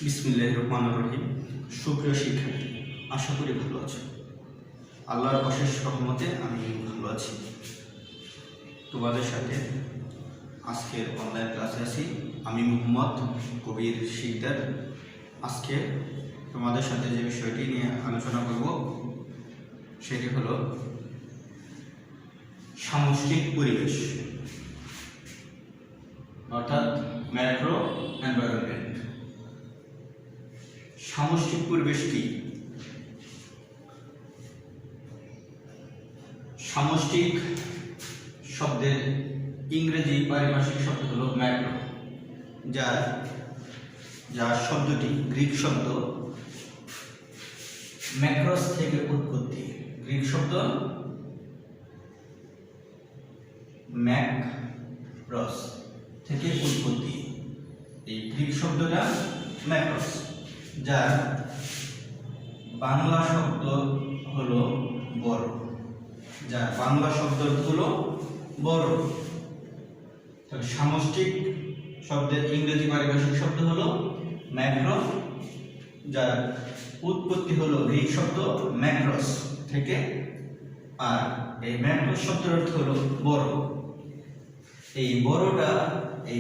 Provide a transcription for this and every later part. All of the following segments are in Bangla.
বিসমিল্লাহির রহমানির রহিম। সুপ্রিয় শিক্ষার্থী, আশা করি ভালো আছো। আল্লাহর অশেষ রহমতে আমি ভালো আছি। তোমাদের সাথে আজকের অনলাইন ক্লাসে আছি আমি মোহাম্মদ কবির শিকদার। আজকে তোমাদের সাথে যে বিষয়টি নিয়ে আলোচনা করব সেটি হলো সামষ্টিক পরিবেশ, অর্থাৎ ম্যাক্রো এনভায়রনমেন্ট। সামষ্টিক পরিবেশ কি? সামষ্টিক শব্দের ইংরেজি পারিভাষিক শব্দ হলো ম্যাক্রো, যার শব্দটি গ্রিক শব্দ ম্যাক্রোস থেকে উৎপত্তি। গ্রিক শব্দ ম্যাক্রোস থেকে উৎপত্তি। এই গ্রিক শব্দটা ম্যাক্রোস, যার বাংলা শব্দ হলো বড়। বড়। তবে সামষ্টিক শব্দের ইংরেজি পারিভাষিক শব্দ হলো ম্যাক্রো, যার উৎপত্তি হলো গ্রিক শব্দ ম্যাক্রোস থেকে। আর এই ম্যাক্রোস শব্দের অর্থ হলো বড়। এই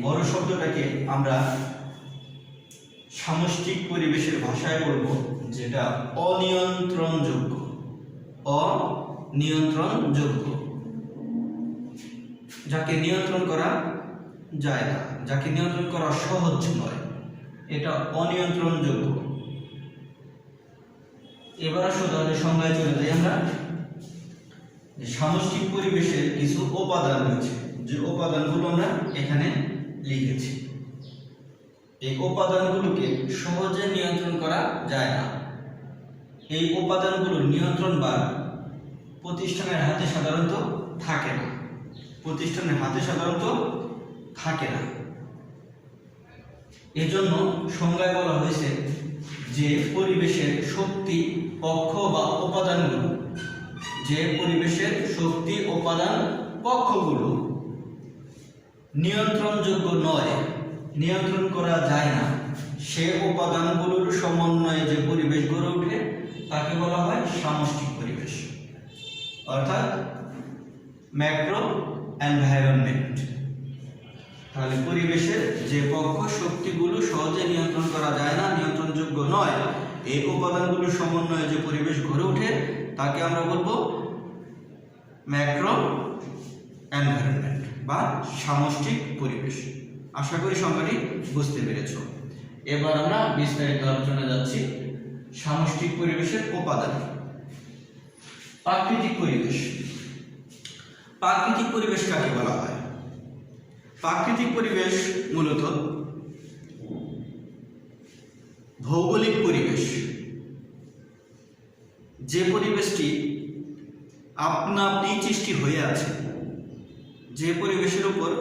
বড় শব্দটাকে আমরা সামষ্টিক পরিবেশের ভাষায় বলবো যেটা অনিয়ন্ত্রণযোগ্য। যাকে নিয়ন্ত্রণ করা যায় না, যাকে নিয়ন্ত্রণ করা সহজ নয়, এটা অনিয়ন্ত্রণযোগ্য। এবার আসলে তাহলে সংজ্ঞায় চলে যাই আমরা। সামষ্টিক পরিবেশের কিছু উপাদান রয়েছে, যে উপাদানগুলো আমরা এখানে লিখেছি। এই উপাদানগুলোকে সহজে নিয়ন্ত্রণ করা যায় না। এই উপাদানগুলোর নিয়ন্ত্রণ বা প্রতিষ্ঠানের হাতে সাধারণত থাকে না। এজন্য সংজ্ঞায় বলা হয়েছে যে পরিবেশের শক্তি পক্ষ বা উপাদানগুলো, পক্ষগুলো নিয়ন্ত্রণযোগ্য নয়, নিয়ন্ত্রণ করা যায় না, সে উপাদানগুলোর সমন্বয়ে যে পরিবেশ গড়ে ওঠে তাকে বলা হয় সামষ্টিক পরিবেশ, অর্থাৎ ম্যাক্রো এনভায়রনমেন্ট। তাহলে পরিবেশের যে পক্ষ শক্তিগুলো সহজে নিয়ন্ত্রণ করা যায় না, নিয়ন্ত্রণযোগ্য নয়, এই উপাদানগুলোর সমন্বয়ে যে পরিবেশ গড়ে ওঠে তাকে আমরা বলবো ম্যাক্রো এনভায়রনমেন্ট বা সামষ্টিক পরিবেশ। আশা করি সংজ্ঞাটি বুঝতে পেরেছ। এবার আমরা বিস্তারিত আলোচনায় যাচ্ছি। সামষ্টিক পরিবেশের উপাদান। প্রাকৃতিক পরিবেশ। প্রাকৃতিক পরিবেশ কাকে বলা হয়? প্রাকৃতিক পরিবেশ মূলত ভৌগোলিক পরিবেশ, যে পরিবেশটি আপনা আপনি সৃষ্টি হয়ে আছে, যে পরিবেশের উপর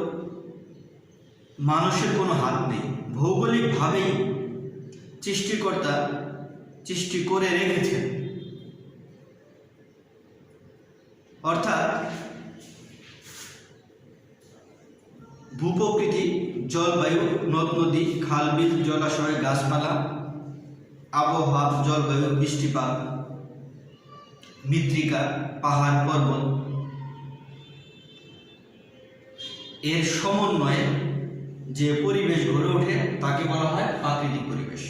মানুষের কোনো হাত নেই, ভৌগোলিকভাবেই সৃষ্টিকর্তা সৃষ্টি করে রেখেছেন। অর্থাৎ ভূপ্রকৃতি, জলবায়ু, নদ নদী, খাল বিল, জলাশয়, গাছপালা, আবহাওয়া, জলবায়ু, বৃষ্টিপাত, মৃত্তিকা, পাহাড় পর্বত, এর সমন্বয়ে যে পরিবেশ গড়ে ওঠে তাকে বলা হয় প্রাকৃতিক পরিবেশ।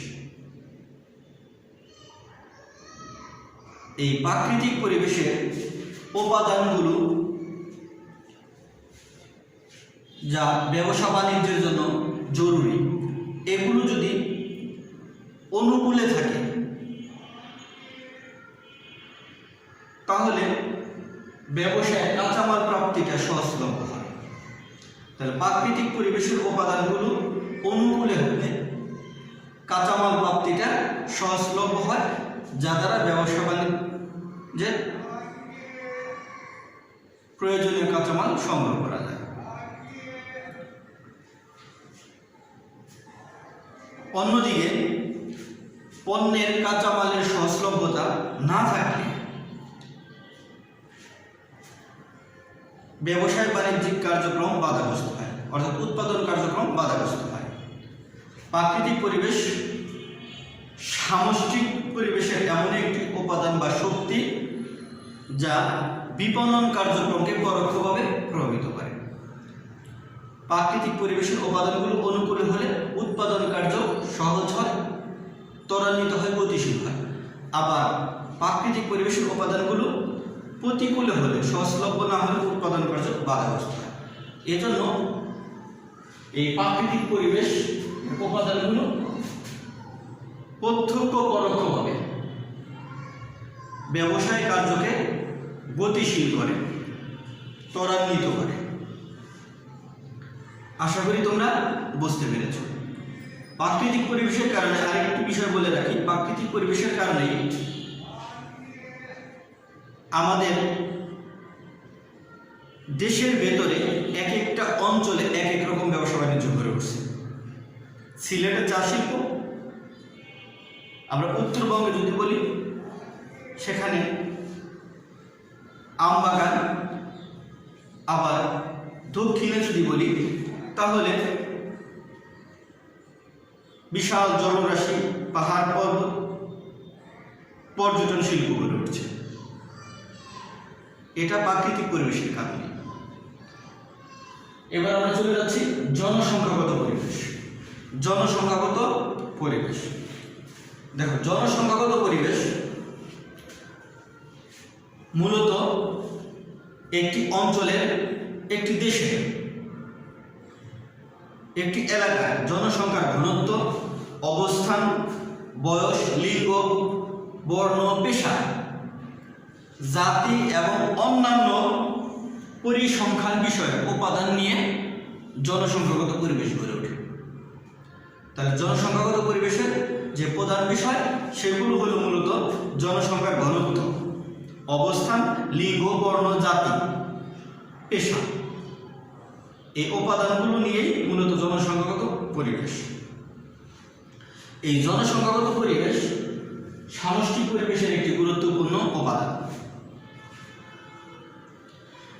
এই প্রাকৃতিক পরিবেশের উপাদানগুলো যা ব্যবসা বাণিজ্যের জন্য জরুরি, এগুলো যদি অনুকূলে থাকে তাহলে ব্যবসায় কাঁচামাল প্রাপ্তিটা সহজলভ্য হয়। তাহলে প্রাকৃতিক পরিবেশের উপাদানগুলো অনুকূলে হলে কাঁচামাল প্রাপ্তিটা সহজলভ্য হয়, যা দ্বারা ব্যবসা বাণিজ্যের প্রয়োজনীয় কাঁচামাল সংগ্রহ করা যায়। অন্যদিকে পণ্যের কাঁচামালের সহজলভ্যতা না থাকলে ব্যবসায় বাণিজ্যিক কার্যক্রম বাধাগ্রস্ত হয়, অর্থাৎ উৎপাদন কার্যক্রম বাধাগ্রস্ত হয়। প্রাকৃতিক পরিবেশ সামষ্টিক পরিবেশের এমন একটি উপাদান বা শক্তি যা বিপণন কার্যক্রমকে পরোক্ষভাবে প্রভাবিত করে। প্রাকৃতিক পরিবেশের উপাদানগুলো অনুকূলে হলে উৎপাদন কার্য সহজ হয়, ত্বরান্বিত হয়, গতিশীল হয়। আবার প্রাকৃতিক পরিবেশের উপাদানগুলো প্রতিকূলে হলে, সহজলভ্য না হলে উৎপাদন কার্য বাধাগ্রস্ত হয়। এজন্য এই প্রাকৃতিক পরিবেশ উপাদানগুলো প্রত্যক্ষ পরোক্ষভাবে ব্যবসায় কার্যকে গতিশীল করে, ত্বরান্বিত করে। আশা করি তোমরা বুঝতে পেরেছ। প্রাকৃতিক পরিবেশের কারণে আরেকটি বিষয় বলে রাখি, প্রাকৃতিক পরিবেশের কারণে আমাদের দেশের ভেতরে এক একটা অঞ্চলে এক এক রকম ব্যবসা বাণিজ্য গড়ে উঠছে। সিলেটের চা শিল্প, আমরা উত্তরবঙ্গে যদি বলি সেখানে আম বাগান, আবার দক্ষিণে যদি বলি তাহলে বিশাল জলরাশি, পাহাড় পর্বত, পর্যটন শিল্প গড়ে উঠছে। এটা প্রাকৃতিক পরিবেশের কারণে। এবার আমরা চলে যাচ্ছি জনসংখ্যাগত পরিবেশ। জনসংখ্যাগত পরিবেশ, দেখো জনসংখ্যাগত পরিবেশ মূলত একটি অঞ্চলের, একটি দেশের, একটি এলাকার জনসংখ্যার ঘনত্ব, অবস্থান, বয়স, লিঙ্গ, বর্ণ, পেশা, জাতি এবং অন্যান্য পরিসংখ্যান বিষয়ের উপাদান নিয়ে জনসংখ্যাগত পরিবেশ গড়ে ওঠে। তাহলে জনসংখ্যাগত পরিবেশের যে প্রধান বিষয় সেগুলো হলো মূলত জনসংখ্যার ঘনত্ব, অবস্থান, লিঙ্গ, বর্ণ, জাতি, পেশা। এই উপাদানগুলো নিয়েই মূলত জনসংখ্যাগত পরিবেশ। এই জনসংখ্যাগত পরিবেশ সামষ্টিক পরিবেশের একটি গুরুত্বপূর্ণ উপাদান।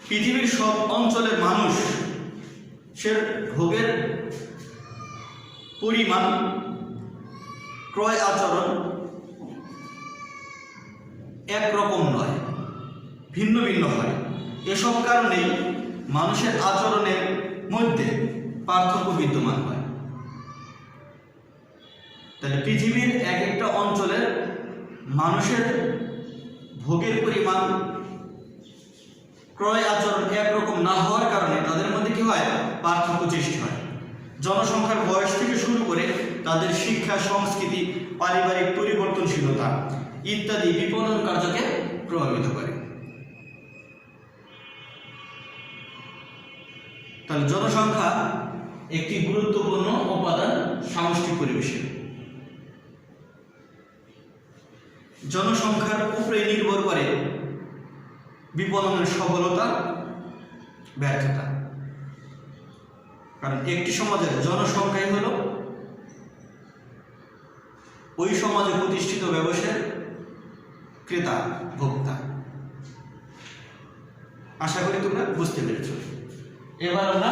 পৃথিবীর সব অঞ্চলের মানুষের ভোগের পরিমাণ, ক্রয় আচরণ একরকম নয়, ভিন্ন ভিন্ন হয়। এসব কারণেই মানুষের আচরণের মধ্যে পার্থক্য বিদ্যমান হয়। তাহলে পৃথিবীর এক একটা অঞ্চলের মানুষের ভোগের পরিমাণ, ক্রয় আচরণ একরকম না হওয়ার কারণে তাদের মধ্যে কি হয়? পার্থক্য সৃষ্টি হয়। জনসংখ্যার বয়স থেকে শুরু করে তাদের শিক্ষা, সংস্কৃতি, পারিবারিক পরিবর্তনশীলতা ইত্যাদি বিপণন কার্যকে প্রভাবিত করে। তাহলে জনসংখ্যা একটি গুরুত্বপূর্ণ উপাদান সামষ্টিক পরিবেশে। জনসংখ্যার উপরে নির্ভর করে বিপণনের সফলতা, ব্যর্থতা। কারণ একটি সমাজের জনসংখ্যাই হলো ওই সমাজে প্রতিষ্ঠিত ব্যবসায়ের ক্রেতা, ভোক্তা। আশা করি তোমরা বুঝতে পেরেছ। এবার আমরা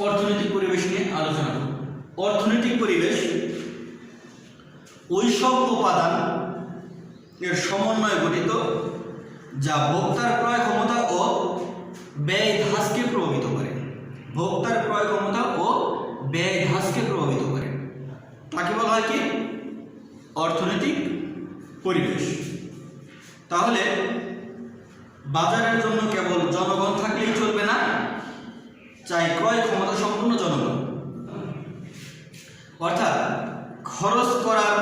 অর্থনৈতিক পরিবেশ নিয়ে আলোচনা করব। অর্থনৈতিক পরিবেশ ওই সব উপাদান এর সমন্বয়ে গঠিত যা ভোক্তার ক্রয় ক্ষমতা ও ব্যয় ধাসকে প্রভাবিত করে। ভোক্তার ক্রয় ক্ষমতা ও ব্যয় ধাসকে প্রভাবিত করে। তাকে বলা হয় কি? অর্থনৈতিক পরিবেশ। তাহলে বাজারের জন্য কেবল জনগণ থাকলেই চলবে না, চাই ক্রয় ক্ষমতা সম্পন্ন জনগণ। অর্থাৎ খরচ করার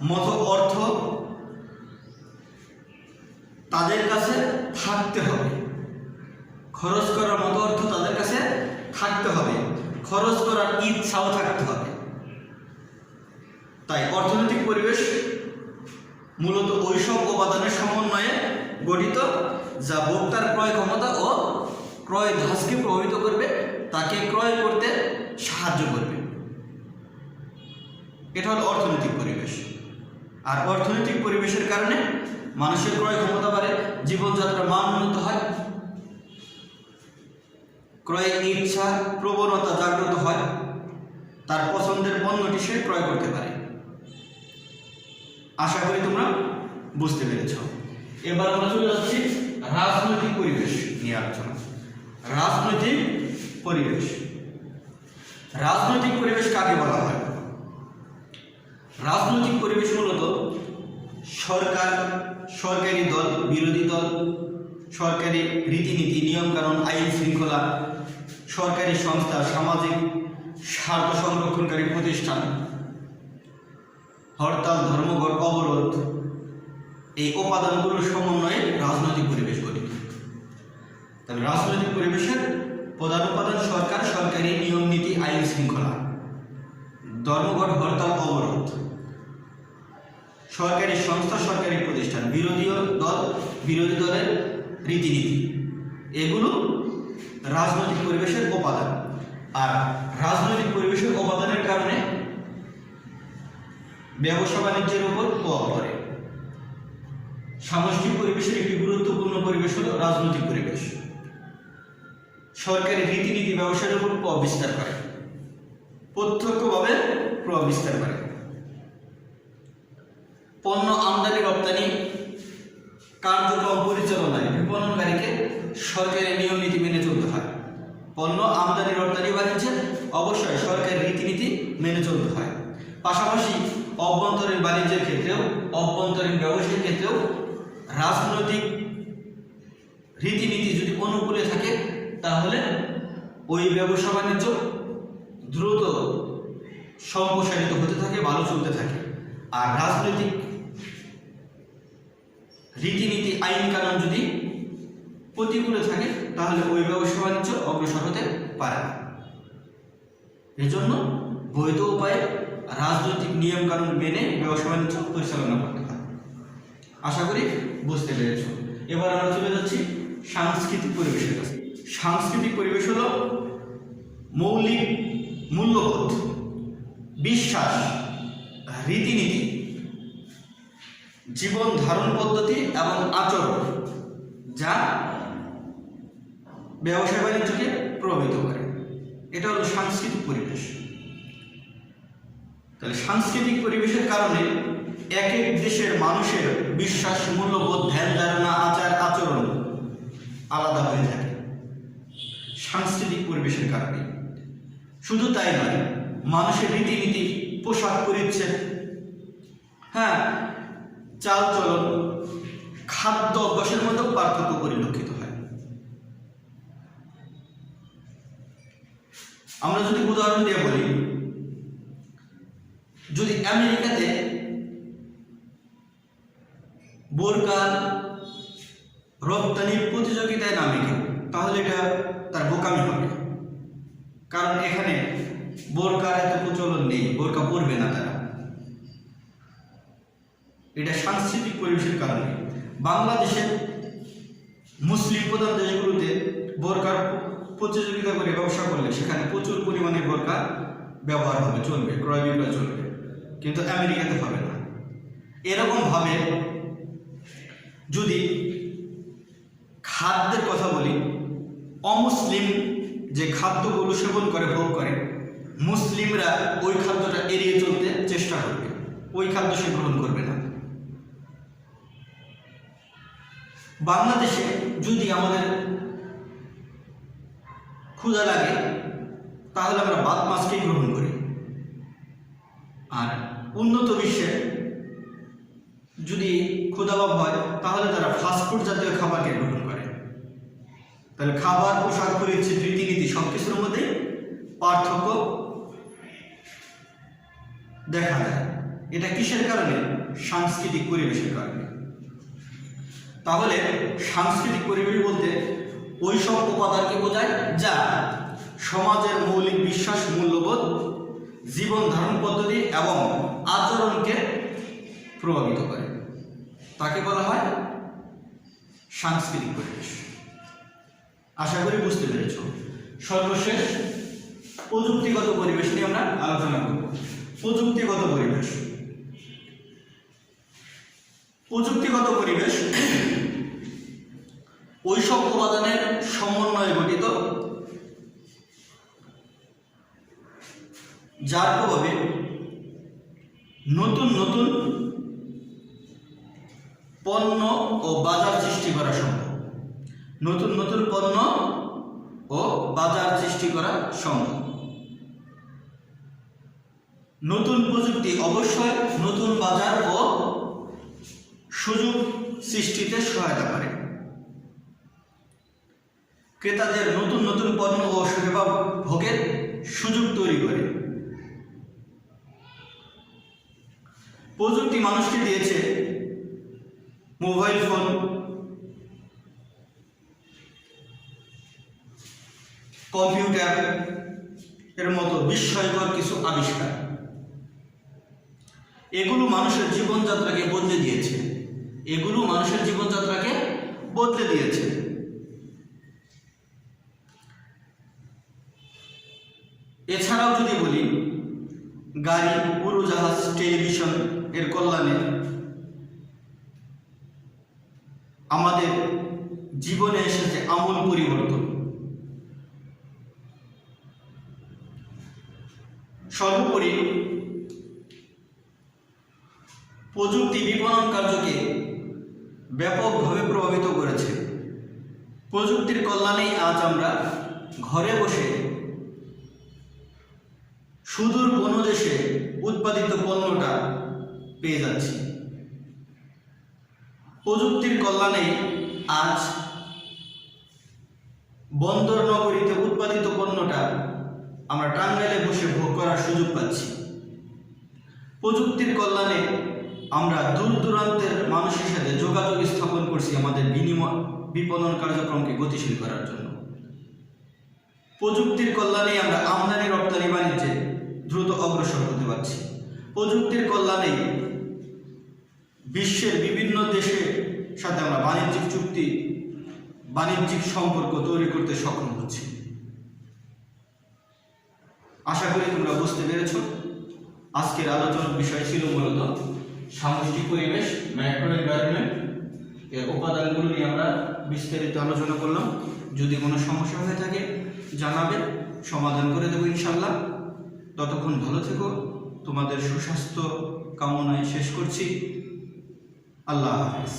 মতো অর্থ তাদের কাছে থাকতে হবে। খরচ করার মতো অর্থ তাদের কাছে থাকতে হবে, খরচ করার ইচ্ছাও থাকতে হবে। তাই অর্থনৈতিক পরিবেশ মূলত ওইসব উপাদানের সমন্বয়ে গঠিত যা ভোক্তার ক্রয় ক্ষমতা ও ক্রয় ধাসকে প্রভাবিত করবে, তাকে ক্রয় করতে সাহায্য করবে। এটা হলো অর্থনৈতিক পরিবেশ। আর অর্থনৈতিক পরিবেশের কারণে মানুষের ক্রয় ক্ষমতা বাড়ে, জীবনযাত্রার মান উন্নত হয়, ক্রয়ের ইচ্ছা, প্রবণতা জাগ্রত হয়, তার পছন্দের পণ্যটি সে ক্রয় করতে পারে। আশা করি তোমরা বুঝতে পেরেছ। এবার আমরা চলে যাচ্ছি রাজনৈতিক পরিবেশ নিয়ে আলোচনা। রাজনৈতিক পরিবেশ, রাজনৈতিক পরিবেশ কাকে বলা হয়? রাজনৈতিক পরিবেশ মূলত সরকার, সরকারি দল, বিরোধী দল, সরকারি রীতিনীতি, নিয়মকানুন, আইন শৃঙ্খলা, সরকারি সংস্থা, সামাজিক স্বার্থ সংরক্ষণকারী প্রতিষ্ঠান, হরতাল, ধর্মঘট, অবরোধ, এই উপাদানগুলোর সমন্বয়ে রাজনৈতিক পরিবেশ গঠিত। তাহলে রাজনৈতিক পরিবেশের প্রধান উপাদান সরকার, সরকারি নিয়ম নীতি, আইন শৃঙ্খলা, ধর্মঘট, হরতাল, অবরোধ, সরকারি সংস্থা, সরকারি প্রতিষ্ঠান, বিরোধী দল, বিরোধী দলের রীতিনীতি, এগুলো রাজনৈতিক পরিবেশের উপাদান। আর রাজনৈতিক পরিবেশের উপাদানের কারণে ব্যবসা বাণিজ্যের উপর প্রভাব পড়ে। সামষ্টিক পরিবেশের একটি গুরুত্বপূর্ণ পরিবেশ হল রাজনৈতিক পরিবেশ। সরকারি রীতিনীতি ব্যবসার উপর প্রভাব বিস্তার করে, প্রত্যক্ষভাবে প্রভাব বিস্তার করে। পণ্য আমদানি রপ্তানি কার্যক্রম পরিচালনায় বিপণনকারীকে সরকারি নিয়ম নীতি মেনে চলতে হয়। পণ্য আমদানি রপ্তানি বাণিজ্যে অবশ্যই সরকারি রীতিনীতি মেনে চলতে হয়। পাশাপাশি অভ্যন্তরীণ বাণিজ্যের ক্ষেত্রেও, অভ্যন্তরীণ ব্যবসার ক্ষেত্রেও রাজনৈতিক রীতিনীতি যদি অনুকূলে থাকে তাহলে ওই ব্যবসা বাণিজ্য দ্রুত সম্প্রসারিত হতে থাকে, ভালো চলতে থাকে। আর রাজনৈতিক রীতিনীতি, আইন কানুন যদি প্রতিকূলে থাকে তাহলে ওই ব্যবসা বাণিজ্য অগ্রসর হতে পারে না। এজন্য বৈধ উপায়ে রাজনৈতিক নিয়ম কানুন মেনে ব্যবসা বাণিজ্য পরিচালনা করতে হয়। আশা করি বুঝতে পেরেছ। এবার আমরা চলে যাচ্ছি সাংস্কৃতিক পরিবেশের কাছে। সাংস্কৃতিক পরিবেশ হলো মৌলিক মূল্যবোধ, বিশ্বাস, রীতিনীতি, জীবন ধারণ পদ্ধতি এবং আচরণ যা ব্যবসা বাণিজ্যকে প্রভাবিত করে। এটা হলো সাংস্কৃতিক পরিবেশ। তাহলে সাংস্কৃতিক পরিবেশের কারণে এক এক দেশের মানুষের বিশ্বাস, মূল্যবোধ, ধ্যান ধারণা, আচার আচরণ আলাদা হয়ে থাকে সাংস্কৃতিক পরিবেশের কারণে। শুধু তাই নয়, মানুষের রীতিনীতি, পোশাক পরিচ্ছদ, চাল চলন, খাদ্য অভ্যাসের মধ্যে পার্থক্য পরিলক্ষিত হয়। আমরা যদি উদাহরণ দিয়ে বলি, যদি আমেরিকাতে বোরকা রপ্তানির প্রতিযোগিতায় নামে কেউ, তাহলে এটা তার বোকামি হবে। কারণ এখানে বোরকার এত প্রচলন নেই, বোরকা পরবে না তারা। এটা সাংস্কৃতিক পরিবেশের কারণে। বাংলাদেশের মুসলিম প্রধান দেশগুলোতে বোরকার প্রতিযোগিতা করে ব্যবসা করলে সেখানে প্রচুর পরিমাণে বোরকা ব্যবহার হবে, চলবে, ক্রয় বিক্রয় চলবে, কিন্তু আমেরিকাতে হবে না। এরকম ভাবে যদি খাদ্যের কথা বলি, অমুসলিম যে খাদ্যগুলো সেবন করে, ভোগ করে, মুসলিমরা ওই খাদ্যটা এড়িয়ে চলতে চেষ্টা করবে, ওই খাদ্য সে গ্রহণ করবে না। বাংলাদেশে যদি আমাদের ক্ষুধা লাগে তাহলে আমরা ভাত মাছকেই গ্রহণ করি, আর উন্নত বিশ্বে যদি ক্ষুধাভাব হয় তাহলে তারা ফাস্টফুড জাতীয় খাবারকে গ্রহণ করে। তাহলে খাবার, পোশাক পরিচ্ছদ, রীতিনীতি সবকিছুর মধ্যে পার্থক্য দেখা যায়। এটা কিসের কারণে? সাংস্কৃতিক পরিবেশের কারণে। তাহলে সাংস্কৃতিক পরিবেশ বলতে ওই সব উপাদানকে বোঝায় যা সমাজের মৌলিক বিশ্বাস, মূল্যবোধ, জীবন ধারণ পদ্ধতি এবং আচরণকে প্রভাবিত করে। তাকে বলা হয় সাংস্কৃতিক পরিবেশ। আশা করি বুঝতে পেরেছ। সর্বশেষ প্রযুক্তিগত পরিবেশ নিয়ে আমরা আলোচনা করব। প্রযুক্তিগত পরিবেশ, প্রযুক্তিগত পরিবেশ ওই সব উপাদানের সমন্বয়ে গঠিত যার প্রভাবে নতুন নতুন পণ্য ও বাজার সৃষ্টি করা সম্ভব। নতুন নতুন পণ্য ও বাজার সৃষ্টি করা সম্ভব। নতুন প্রযুক্তি অবশ্যই নতুন বাজার ও সুযোগ সৃষ্টিতে সহায়তা করে। ক্রেতাদের নতুন নতুন পণ্য ও সেবা ভোগের সুযোগ তৈরি করে। প্রযুক্তি মানুষকে দিয়েছে মোবাইল ফোন, কম্পিউটার এর মতো বিস্ময়কর কিছু আবিষ্কার। এগুলো মানুষের জীবনযাত্রাকে বদলে দিয়েছে। এছাড়াও যদি বলি, গাড়ি, উড়োজাহাজ, টেলিভিশন এর কল্যাণে আমাদের জীবনে এসেছে আমূল পরিবর্তন। সর্বোপরি প্রযুক্তি বিপণন কার্যকে ব্যাপকভাবে প্রভাবিত করেছে। প্রযুক্তির কল্যাণেই আজ আমরা ঘরে বসে সুদূর কোনো দেশে উৎপাদিত পণ্যটা পেয়ে যাচ্ছি। প্রযুক্তির কল্যাণে আজ বন্দর নগরীতে উৎপাদিত পণ্যটা আমরা টাঙ্গাইলে বসে ভোগ করার সুযোগ পাচ্ছি। প্রযুক্তির কল্যাণে আমরা দূর দূরান্তের মানুষের সাথে যোগাযোগ স্থাপন করছি আমাদের বিপণন কার্যক্রমকে গতিশীল করার জন্য। প্রযুক্তির কল্যাণে আমরা আমদানি রপ্তানি বাণিজ্যে দ্রুত অগ্রসর হতে পারছি। প্রযুক্তির কল্যাণে বিশ্বের বিভিন্ন দেশের সাথে আমরা বাণিজ্যিক চুক্তি, বাণিজ্যিক সম্পর্ক তৈরি করতে সক্ষম হচ্ছি। আশা করি তোমরা বুঝতে পেরেছ। আজকের আলোচনার বিষয় ছিল মূলত সামষ্টিক পরিবেশ, ম্যাক্রো এনভায়রনমেন্ট এর উপাদানগুলো নিয়ে আমরা বিস্তারিত আলোচনা করলাম। যদি কোনো সমস্যা হয়ে থাকে জানাবে, সমাধান করে দেবো ইনশাল্লাহ। ততক্ষণ ভালো থেকো। তোমাদের সুস্বাস্থ্য কামনায় শেষ করছি। আল্লাহ হাফেজ।